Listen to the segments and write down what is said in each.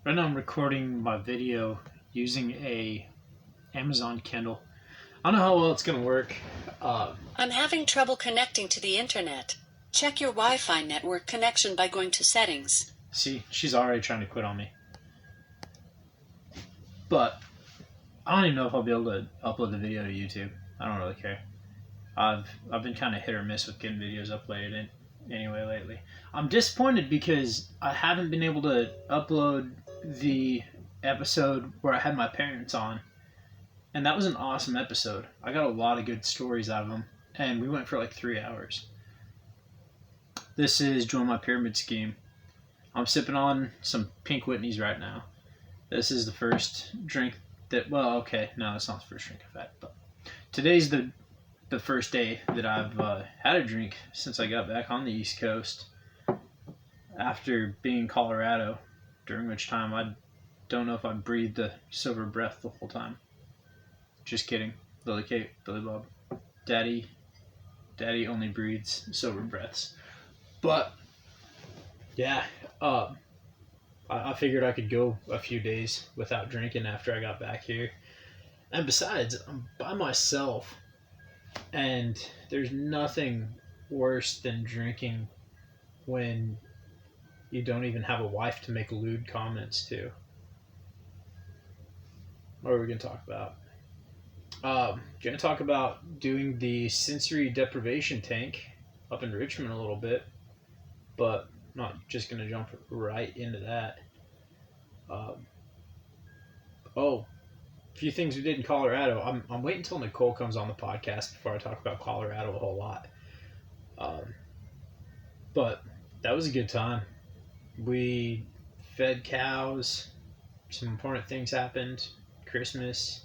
Right now I'm recording my video using a Amazon Kindle. I don't know how well it's going to work. I'm having trouble connecting to the internet. Check your Wi-Fi network connection by going to settings. See, she's already trying to quit on me. But I don't even know if I'll be able to upload the video to YouTube. I don't really care. I've been kind of hit or miss with getting videos uploaded anyway lately. I'm disappointed because I haven't been able to upload the episode where I had my parents on. And that was an awesome episode. I got a lot of good stories out of them. And we went for like 3 hours. This is Join My Pyramid Scheme. I'm sipping on some Pink Whitneys right now. This is the first drink that, no, it's not the first drink I've had. But today's the first day that I've had a drink since I got back on the East Coast after being in Colorado, during which time I don't know if I breathed the silver breath the whole time. Just kidding. Lily Kate, Billy Bob. Daddy only breathes silver breaths. But, yeah, I figured I could go a few days without drinking after I got back here. And besides, I'm by myself, and there's nothing worse than drinking when you don't even have a wife to make lewd comments to. What are we going to talk about? Going to talk about doing the sensory deprivation tank up in Richmond a little bit, but not just going to jump right into that. A few things we did in Colorado. I'm waiting until Nicole comes on the podcast before I talk about Colorado a whole lot. But that was a good time. We fed cows. Some important things happened. Christmas.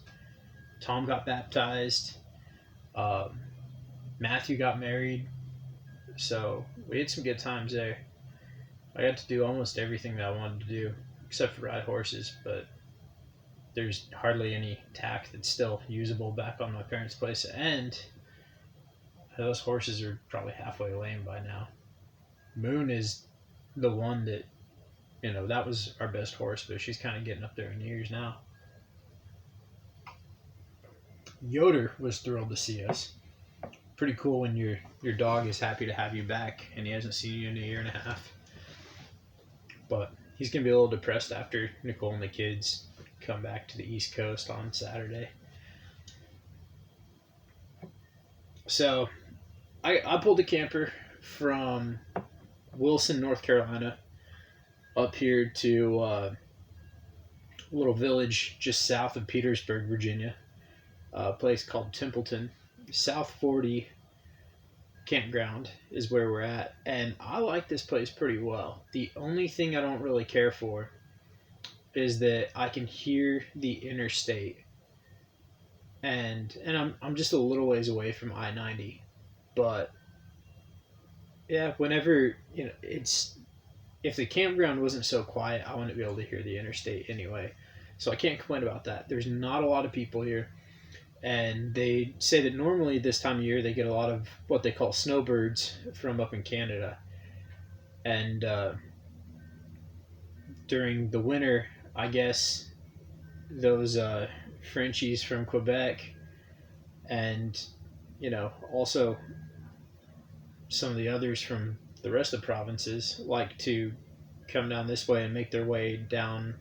Tom got baptized. Matthew got married. So we had some good times there. I got to do almost everything that I wanted to do, except for ride horses, but there's hardly any tack that's still usable back on my parents' place, and those horses are probably halfway lame by now. Moon is the one that, that was our best horse, but she's kind of getting up there in years now. Yoder was thrilled to see us. Pretty cool when your dog is happy to have you back and he hasn't seen you in a year and a half. But he's going to be a little depressed after Nicole and the kids come back to the East Coast on Saturday. So I pulled a camper from Wilson, North Carolina, up here to a little village just south of Petersburg, Virginia, a place called Templeton. South 40 campground is where we're at, and I like this place pretty well. The only thing I don't really care for is that I can hear the interstate, and I'm just a little ways away from I-90, but yeah, whenever it's, if the campground wasn't so quiet, I wouldn't be able to hear the interstate anyway, so I can't complain about that. There's not a lot of people here. And they say that normally this time of year they get a lot of what they call snowbirds from up in Canada. And during the winter, I guess those Frenchies from Quebec and, also some of the others from the rest of the provinces like to come down this way and make their way down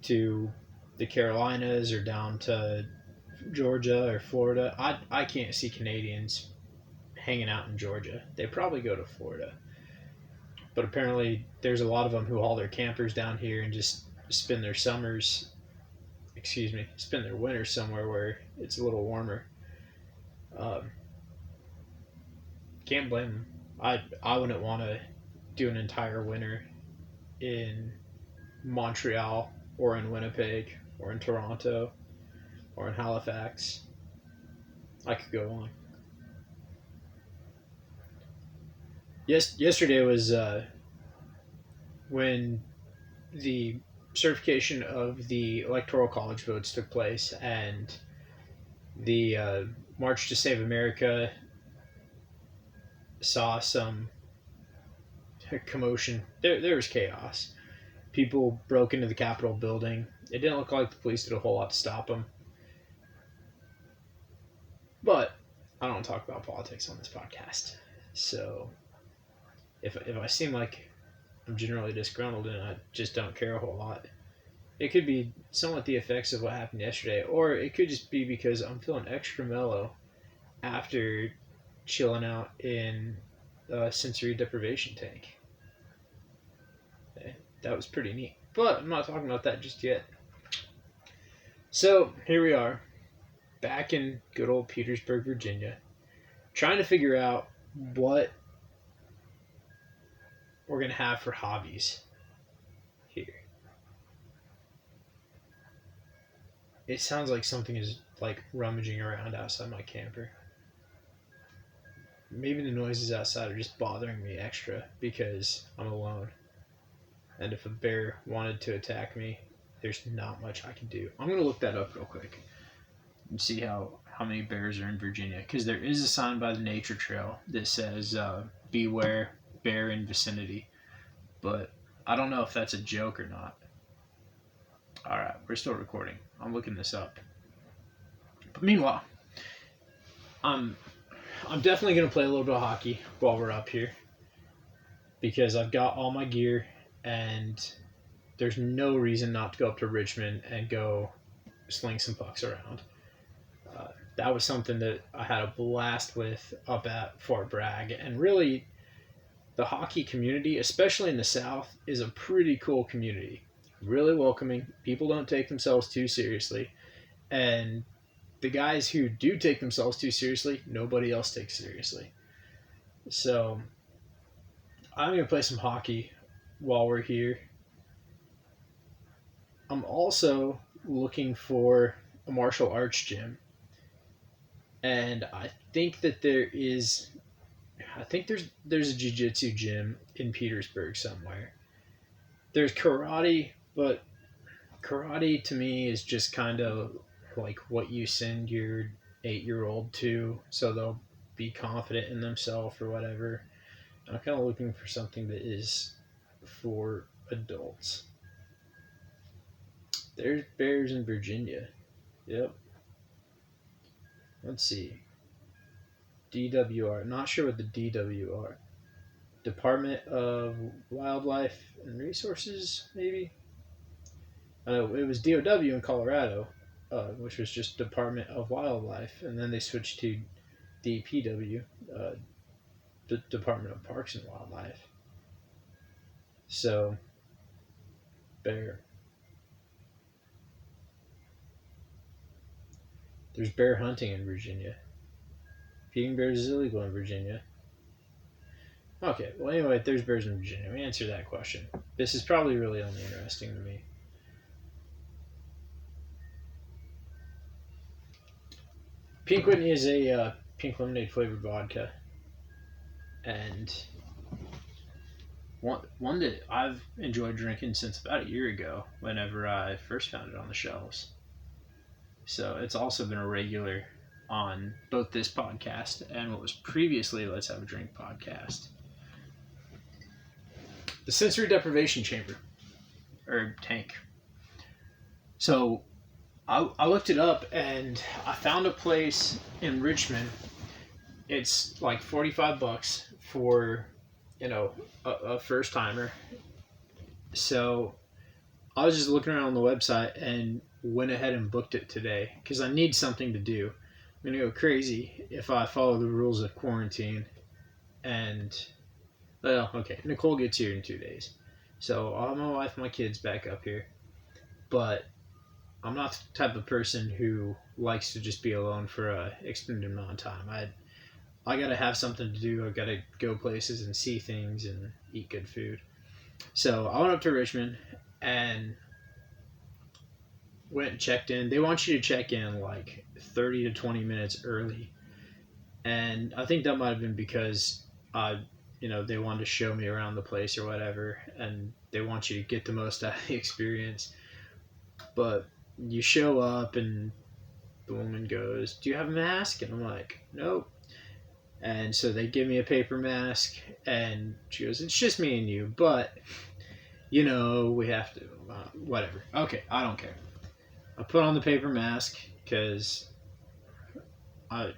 to the Carolinas or down to Georgia or Florida. I can't see Canadians hanging out in Georgia. They probably go to Florida. But apparently there's a lot of them who haul their campers down here and just spend their winters somewhere where it's a little warmer. Can't blame them. I wouldn't want to do an entire winter in Montreal or in Winnipeg or in Toronto or in Halifax. I could go on. Yesterday was when the certification of the Electoral College votes took place, and the March to Save America saw some commotion. There was chaos. people broke into the Capitol building. It didn't look like the police did a whole lot to stop them. But I don't talk about politics on this podcast. So if I seem like I'm generally disgruntled and I just don't care a whole lot, it could be somewhat the effects of what happened yesterday, or it could just be because I'm feeling extra mellow after chilling out in a sensory deprivation tank. That was pretty neat. But I'm not talking about that just yet. So here we are, back in good old Petersburg, Virginia, trying to figure out what we're going to have for hobbies here. It sounds like something is like rummaging around outside my camper. Maybe the noises outside are just bothering me extra because I'm alone. And if a bear wanted to attack me, there's not much I can do. I'm going to look that up real quick and see how many bears are in Virginia. Because there is a sign by the nature trail that says, beware bear in vicinity. But I don't know if that's a joke or not. Alright, we're still recording. I'm looking this up. But meanwhile, I'm definitely going to play a little bit of hockey while we're up here. Because I've got all my gear, and there's no reason not to go up to Richmond and go sling some pucks around. That was something that I had a blast with up at Fort Bragg. And really, the hockey community, especially in the South, is a pretty cool community. Really welcoming. People don't take themselves too seriously. And the guys who do take themselves too seriously, nobody else takes seriously. So I'm going to play some hockey while we're here. I'm also looking for a martial arts gym. And I think that there's a jiu-jitsu gym in Petersburg somewhere. There's karate, but karate to me is just kind of like what you send your 8-year-old to so they'll be confident in themselves or whatever. I'm kind of looking for something that is for adults. There's bears in Virginia. Yep. Let's see. DWR. Not sure what the DWR. Department of Wildlife and Resources, maybe? I know it was DOW in Colorado, which was just Department of Wildlife, and then they switched to DPW, the Department of Parks and Wildlife. So, bear. There's bear hunting in Virginia. Feeding bears is illegal in Virginia. Okay, well anyway, there's bears in Virginia. Let me answer that question. This is probably really only interesting to me. Pink Whitney is a pink lemonade flavored vodka. And one that I've enjoyed drinking since about a year ago whenever I first found it on the shelves. So it's also been a regular on both this podcast and what was previously Let's Have a Drink podcast. The sensory deprivation chamber, or tank. So I looked it up and I found a place in Richmond. It's like $45 for, a first timer. So I was just looking around on the website and went ahead and booked it today because I need something to do. I'm going to go crazy if I follow the rules of quarantine. And, well, okay, Nicole gets here in 2 days. So I'll have my wife and my kids back up here. But I'm not the type of person who likes to just be alone for an extended amount of time. I got to have something to do. I got to go places and see things and eat good food. So I went up to Richmond and went and checked in. They want you to check in like 30 to 20 minutes early. And I think that might have been because they wanted to show me around the place or whatever, and they want you to get the most out of the experience. But you show up and the woman goes, "Do you have a mask?" And I'm like, "Nope." And so they give me a paper mask and she goes, "It's just me and you, but We have to, whatever. Okay, I don't care. I put on the paper mask because I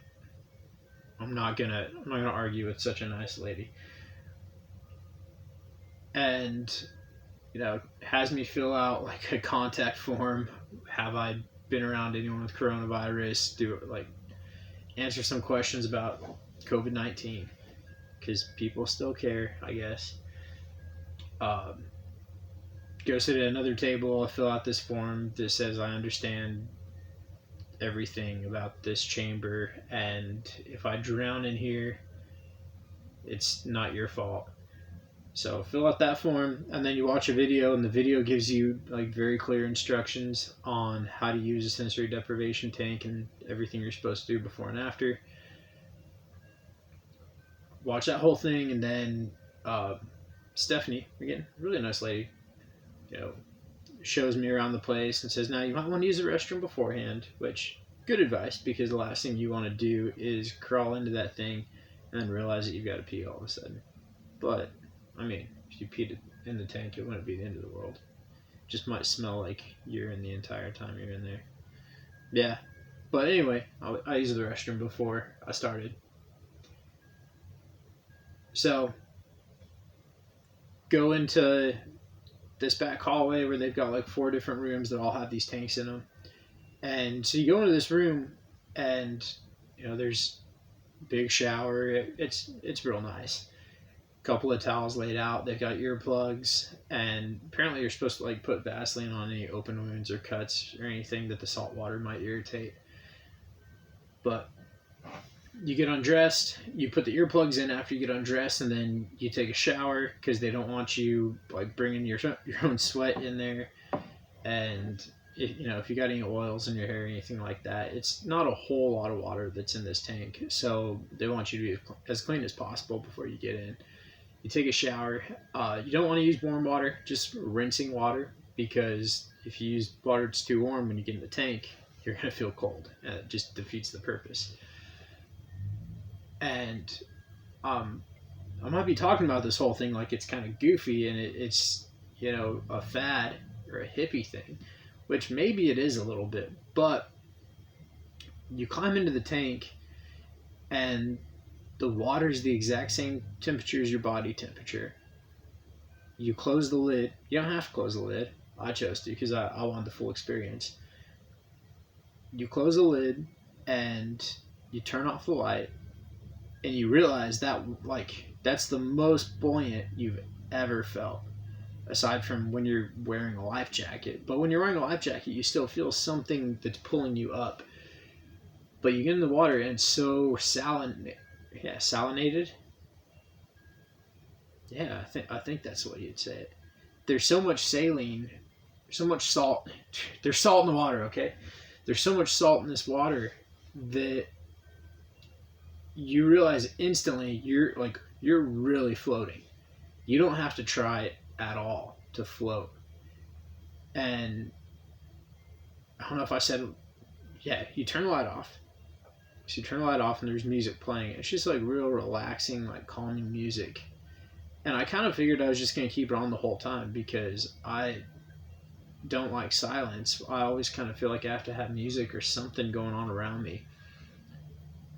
I'm not gonna argue with such a nice lady, and has me fill out like a contact form. Have I been around anyone with coronavirus? Do like answer some questions about COVID-19 because people still care, I guess. Um, Go sit at another table. I fill out this form that says I understand everything about this chamber, and if I drown in here, it's not your fault. So fill out that form, and then you watch a video, and the video gives you like very clear instructions on how to use a sensory deprivation tank and everything you're supposed to do before and after. Watch that whole thing, and then Stephanie, again, really nice lady, you know, shows me around the place and says, "Now you might want to use the restroom beforehand," which good advice because the last thing you want to do is crawl into that thing and then realize that you've got to pee all of a sudden. But I mean, if you peed in the tank, it wouldn't be the end of the world. It just might smell like urine the entire time you're in there. Yeah. But anyway, I used the restroom before I started. So go into this back hallway where they've got like 4 different rooms that all have these tanks in them. And so you go into this room, and there's big shower. It's real nice. Couple of towels laid out. They've got earplugs, and apparently you're supposed to like put Vaseline on any open wounds or cuts or anything that the salt water might irritate. But you get undressed. You put the earplugs in after you get undressed, and then you take a shower because they don't want you like bringing your own sweat in there. And if you got any oils in your hair or anything like that, it's not a whole lot of water that's in this tank. So they want you to be as clean as possible before you get in. You take a shower. You don't want to use warm water, just rinsing water, because if you use water that's too warm when you get in the tank, you're going to feel cold. And it just defeats the purpose. And I might be talking about this whole thing like it's kind of goofy and it's a fad or a hippie thing, which maybe it is a little bit, but you climb into the tank and the water's the exact same temperature as your body temperature. You close the lid. You don't have to close the lid. I chose to because I wanted the full experience. You close the lid and you turn off the light, and you realize that that's the most buoyant you've ever felt, aside from when you're wearing a life jacket. But when you're wearing a life jacket, you still feel something that's pulling you up. But you get in the water and it's so salinated. Yeah, I think that's the way you'd say it. There's so much saline, so much salt. There's salt in the water, okay? There's so much salt in this water that you realize instantly you're really floating. You don't have to try it at all to float. And I don't know if I said, yeah, you turn the light off. So you turn the light off and there's music playing. It's just like real relaxing, like calming music. And I kind of figured I was just going to keep it on the whole time because I don't like silence. I always kind of feel like I have to have music or something going on around me.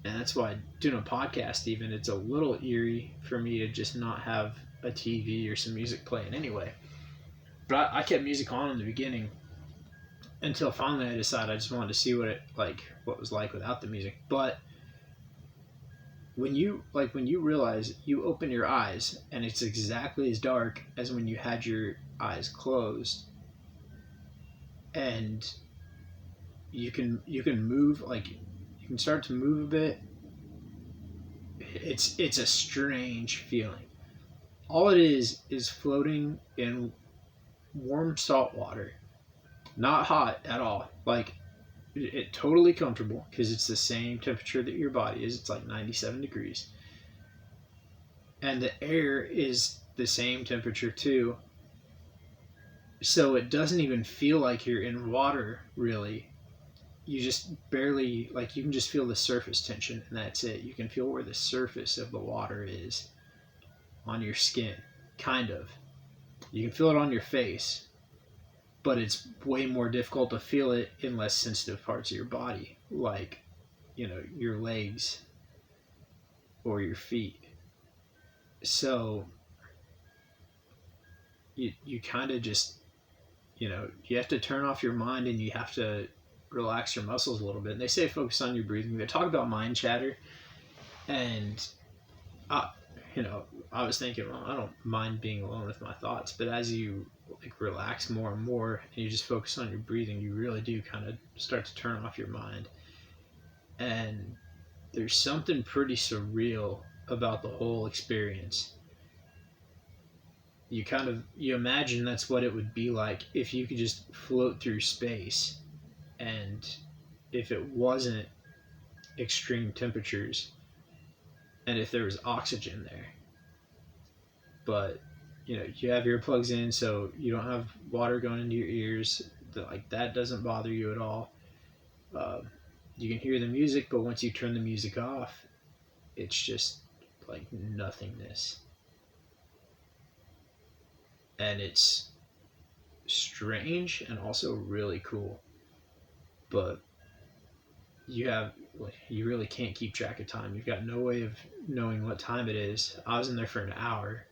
And that's why doing a podcast, even, it's a little eerie for me to just not have a TV or some music playing anyway. But I kept music on in the beginning until finally I decided I just wanted to see what it was like without the music. But when you realize you open your eyes and it's exactly as dark as when you had your eyes closed, and you can move, you can start to move a bit. It's a strange feeling. All it is floating in warm salt water, not hot at all. It totally comfortable because it's the same temperature that your body is. It's like 97 degrees, and the air is the same temperature too. So it doesn't even feel like you're in water really. You just barely, you can just feel the surface tension, and that's it. You can feel where the surface of the water is on your skin, kind of. You can feel it on your face, but it's way more difficult to feel it in less sensitive parts of your body, like, your legs or your feet. So you kind of just, you have to turn off your mind and you have to relax your muscles a little bit. And they say focus on your breathing. They talk about mind chatter, and I, I was thinking, well, I don't mind being alone with my thoughts, but as you relax more and more, and you just focus on your breathing, you really do kind of start to turn off your mind. And there's something pretty surreal about the whole experience. You imagine that's what it would be like if you could just float through space, and if it wasn't extreme temperatures, and if there was oxygen there. But you have earplugs in, so you don't have water going into your ears. That doesn't bother you at all. You can hear the music, but once you turn the music off, it's just like nothingness. And it's strange and also really cool. But you really can't keep track of time. You've got no way of knowing what time it is. I was in there for an hour,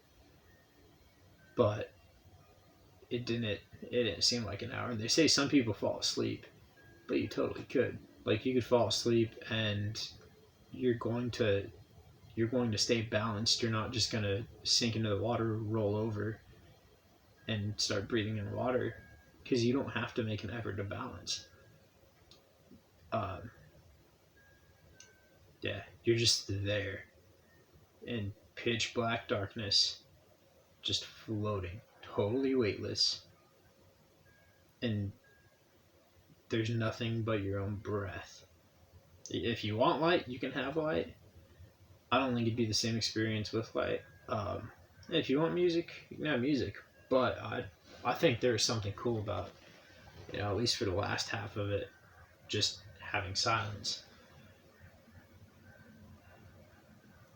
but it didn't seem like an hour. And they say some people fall asleep, but you totally could. Like, you could fall asleep and you're going to stay balanced. You're not just going to sink into the water, roll over, and start breathing in water, because you don't have to make an effort to balance. Yeah, you're just there in pitch black darkness, just floating, totally weightless, and there's nothing but your own breath. If you want light, you can have light. I don't think it'd be the same experience with light. If you want music, you can have music, but I think there's something cool about, at least for the last half of it, just having silence.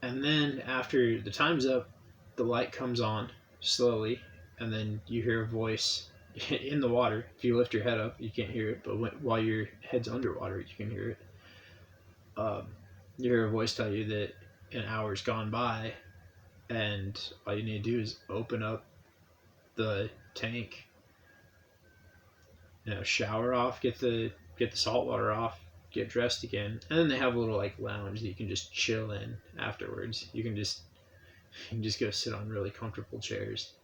And then after the time's up, the light comes on slowly, and then you hear a voice in the water. If you lift your head up, you can't hear it, but while your head's underwater, you can hear it. You hear a voice tell you that an hour's gone by, and all you need to do is open up the tank, shower off, get the salt water off, get dressed again, and then they have a little lounge that you can just chill in afterwards. You can just go sit on really comfortable chairs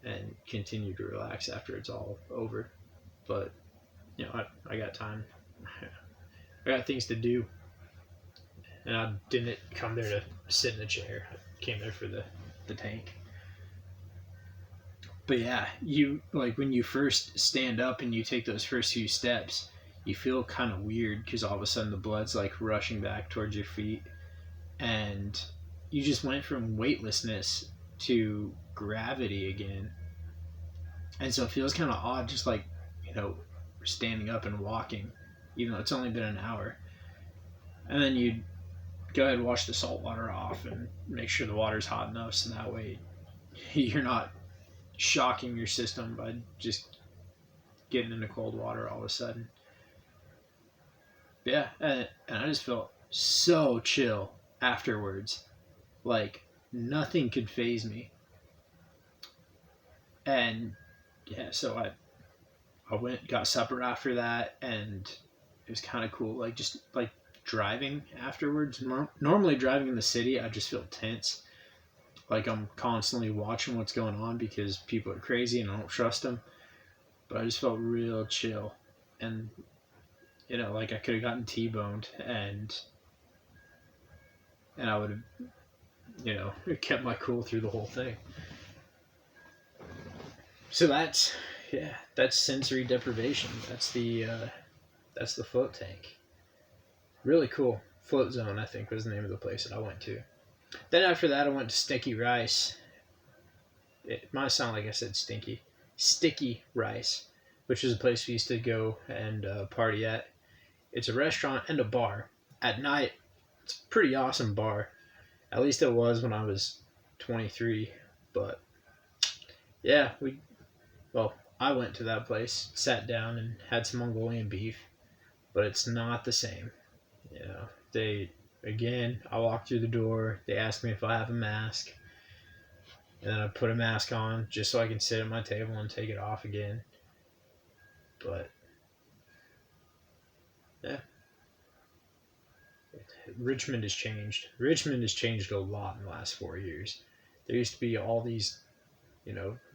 and continue to relax after it's all over. But I got time. I got things to do, and I didn't come there to sit in a chair. I came there for the tank. But yeah, you when you first stand up and you take those first few steps, you feel kind of weird because all of a sudden the blood's rushing back towards your feet, and you just went from weightlessness to gravity again. And so it feels kind of odd, just standing up and walking, even though it's only been an hour. And then you go ahead and wash the salt water off and make sure the water's hot enough, so that way you're not shocking your system by just getting into cold water all of a sudden. But yeah, and I just felt so chill afterwards. Nothing could faze me. And yeah, so I went, got supper after that, and it was kind of cool. Just driving afterwards. Normally driving in the city, I just feel tense. I'm constantly watching what's going on because people are crazy and I don't trust them. But I just felt real chill. And, I could have gotten T-boned and I would have, kept my cool through the whole thing. So that's sensory deprivation. That's the float tank. Really cool. Float Zone, I think, was the name of the place that I went to. Then after that, I went to Sticky Rice. It might sound like I said stinky. Sticky Rice, which is a place we used to go and party at. It's a restaurant and a bar. At night, it's a pretty awesome bar. At least it was when I was 23. But Yeah, well, I went to that place, sat down, and had some Mongolian beef, but it's not the same. You know, again, I walk through the door, they ask me if I have a mask, and then I put a mask on just so I can sit at my table and take it off again. But yeah, Richmond has changed. Richmond has changed a lot in the last 4 years. There used to be all these,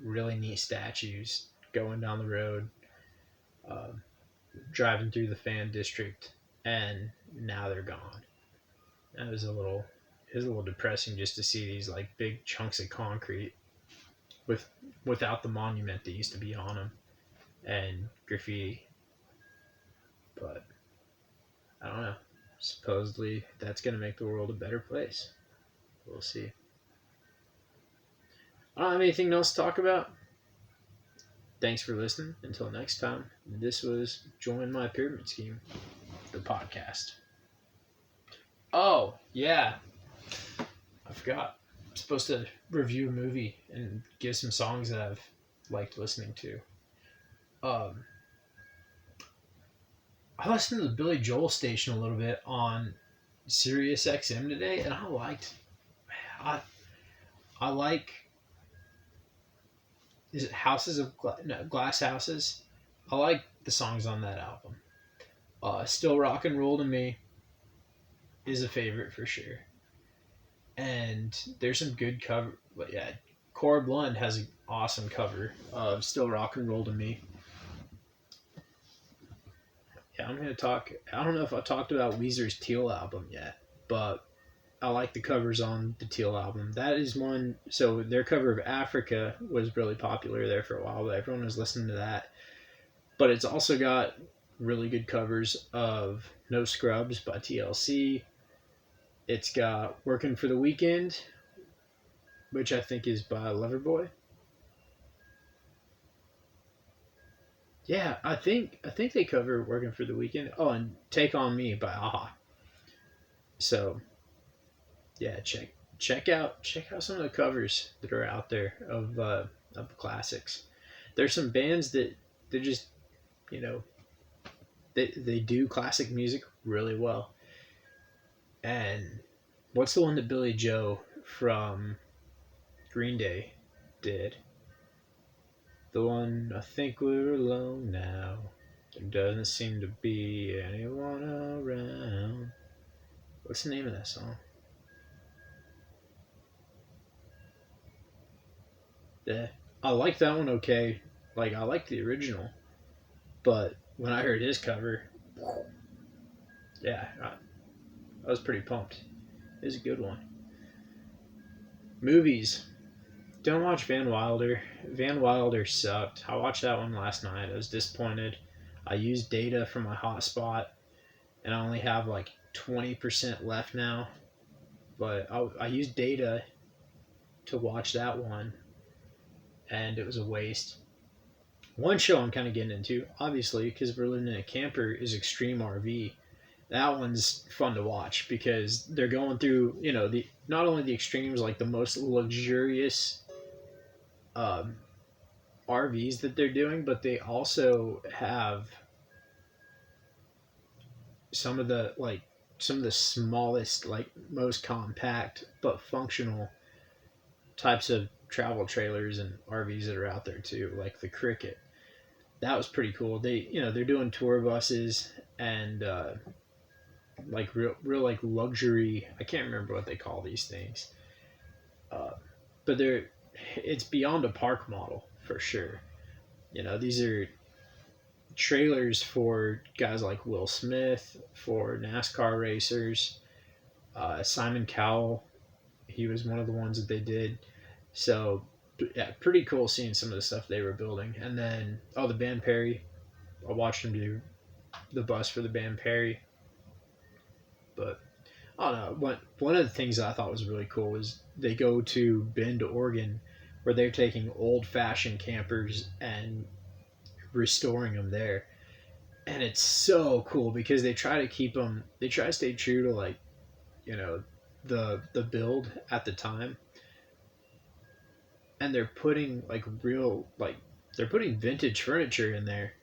really neat statues going down the road, um, driving through the fan district, and now they're gone. That was it was a little depressing just to see these like big chunks of concrete with without the monument that used to be on them and graffiti. But I don't know. Supposedly that's gonna make the world a better place. We'll see. I don't have anything else to talk about. Thanks for listening. Until next time, this was Join My Pyramid Scheme, the podcast. Oh, yeah. I forgot. I'm supposed to review a movie and give some songs that I've liked listening to. Um, I listened to the Billy Joel station a little bit on Sirius XM today, and I I like, is it Houses of no, Glass Houses? I like the songs on that album. Still Rock and Roll to me is a favorite for sure. And there's some good cover. But yeah, Cora Blund has an awesome cover of Still Rock and Roll to Me. Yeah, I'm gonna talk. I don't know if I talked about Weezer's Teal album yet, but I like the covers on the Teal album. That is one. So their cover of Africa was really popular there for a while, but everyone was listening to that. But it's also got really good covers of No Scrubs by TLC. It's got Working for the Weekend, which I think is by Loverboy. Yeah, I think they cover Working for the Weekend. Oh, and Take on Me by Aha. So yeah, check out some of the covers that are out there of the classics. There's some bands that they just you know they do classic music really well. And what's the one that Billy Joe from Green Day did? The one, I think we're alone now. There doesn't seem to be anyone around. What's the name of that song? Yeah, I like that one okay. Like, I like the original, but when I heard his cover, yeah, I was pretty pumped. It was a good one. Movies. Don't watch Van Wilder. Van Wilder sucked. I watched that one last night. I was disappointed. I used data from my hotspot, and I only have like 20% left now. But I used data to watch that one, and it was a waste. One show I'm kind of getting into, obviously, because we're living in a camper, is Extreme RV. That one's fun to watch because they're going through, the not only the extremes, like the most luxurious um, RVs that they're doing, but they also have some of the like some of the smallest, like most compact but functional types of travel trailers and RVs that are out there too, like the Cricket. That was pretty cool. They're doing tour buses and like real like luxury. I can't remember what they call these things, uh, but it's beyond a park model for sure. These are trailers for guys like Will Smith, for NASCAR racers. Simon Cowell, he was one of the ones that they did. So, yeah, pretty cool seeing some of the stuff they were building. And then, the band Perry, I watched them do the bus for the band Perry. But I don't know. One of the things that I thought was really cool was they go to Bend, Oregon, where they're taking old fashioned campers and restoring them there. And it's so cool because they try to stay true to like, you know, the build at the time. and they're putting they're putting vintage furniture in there,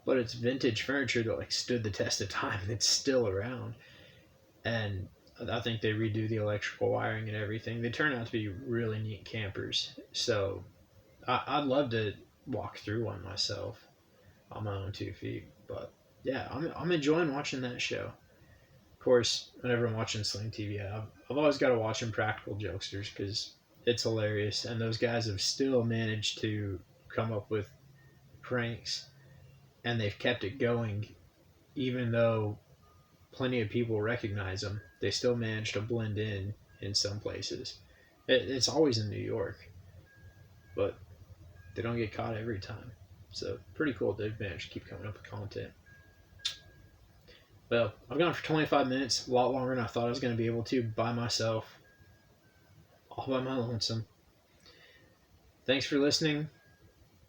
but it's vintage furniture that like stood the test of time. That's still around, and I think they redo the electrical wiring and everything. They turn out to be really neat campers. So I'd love to walk through one myself on my own 2 feet. But yeah, I'm enjoying watching that show. Of course, whenever I'm watching Sling TV, I've always got to watch Impractical Jokesters because it's hilarious, and those guys have still managed to come up with pranks, and they've kept it going, even though plenty of people recognize them. They still manage to blend in some places. It's always in New York, but they don't get caught every time. So pretty cool they've managed to keep coming up with content. Well, I've gone for 25 minutes, a lot longer than I thought I was going to be able to by myself, all by my lonesome. Thanks for listening,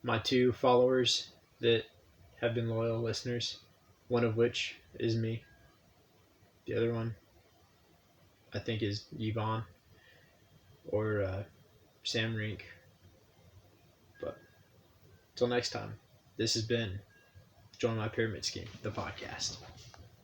my 2 followers that have been loyal listeners, one of which is me. The other one, I think, is Yvonne or Sam Rink. But until next time, this has been Join My Pyramid Scheme, the podcast.